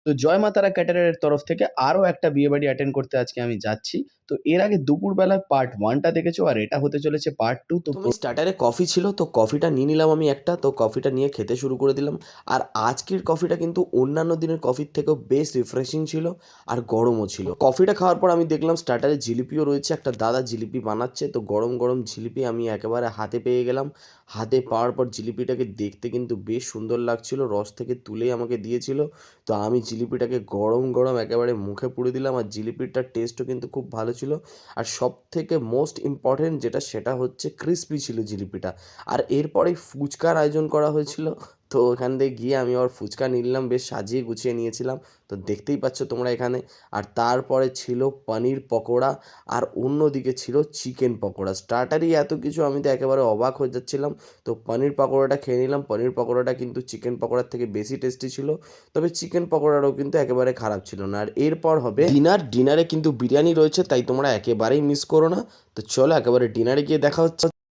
তো জয় মা তারা ক্যাটারারের তরফ থেকে আরো একটা বিয়েবাড়ি অ্যাটেন্ড করতে আজকে আমি যাচ্ছি। তো এর আগে দুপুরবেলায় পার্ট 1 টা দেখেছো আর এটা হতে চলেছে পার্ট 2। তো প্রথমেই স্টার্টারে কফি ছিল, তো কফিটা নিয়ে নিলাম আমি একটা, তো কফিটা নিয়ে খেতে শুরু করে দিলাম। আর আজকের কফিটা কিন্তু অন্যান্য দিনের কফির থেকেও বেশ রিফ্রেশিং ছিল আর গরমও ছিল। কফিটা খাওয়ার পর আমি দেখলাম স্টার্টারে জিলিপিও রয়েছে, একটা দাদা জিলিপি বানাচ্ছে, তো গরম গরম জিলিপি আমি একেবারে হাতে পেয়ে গেলাম। হাতে পাওয়ার পর জিলিপিটাকে দেখতে কিন্তু বেশ সুন্দর লাগছিল, রস থেকে তুলেই আমাকে দিয়েছিল। তো আমি জিলিপিটাকে গরম গরম একেবারে মুখে পুরে দিলাম, আর জিলিপিটার টেস্টও কিন্তু খুব ভালো ছিল। আর সবথেকে মোস্ট ইম্পর্টেন্ট যেটা সেটা হচ্ছে ক্রিসপি ছিল জিলিপিটা। আর এরপরেই ফুচকার আয়োজন করা হয়েছিল। তো ওখান থেকে গিয়ে আমি আবার ফুচকা নিলাম, বেশ সাজিয়ে গুছিয়ে নিয়েছিলাম। তো দেখতেই পাচ্ছ তোমরা এখানে। আর তারপরে ছিল পনির পকোড়া, আর অন্যদিকে ছিল চিকেন পকোড়া। স্টার্টারই এত কিছু, আমি তো একেবারে অবাক হয়ে যাচ্ছিলাম। তো পনির পকোড়াটা খেয়ে নিলাম। পনির পকোড়াটা কিন্তু চিকেন পকোড়ার থেকে বেশি টেস্টি ছিল। তবে চিকেন পকোড়াটাও কিন্তু একেবারে খারাপ ছিল না। আর এরপর হবে ডিনার। ডিনারে কিন্তু বিরিয়ানি রয়েছে, তাই তোমরা একেবারেই মিস করো না। তো চলো একেবারে ডিনারে গিয়ে দেখা হচ্ছে।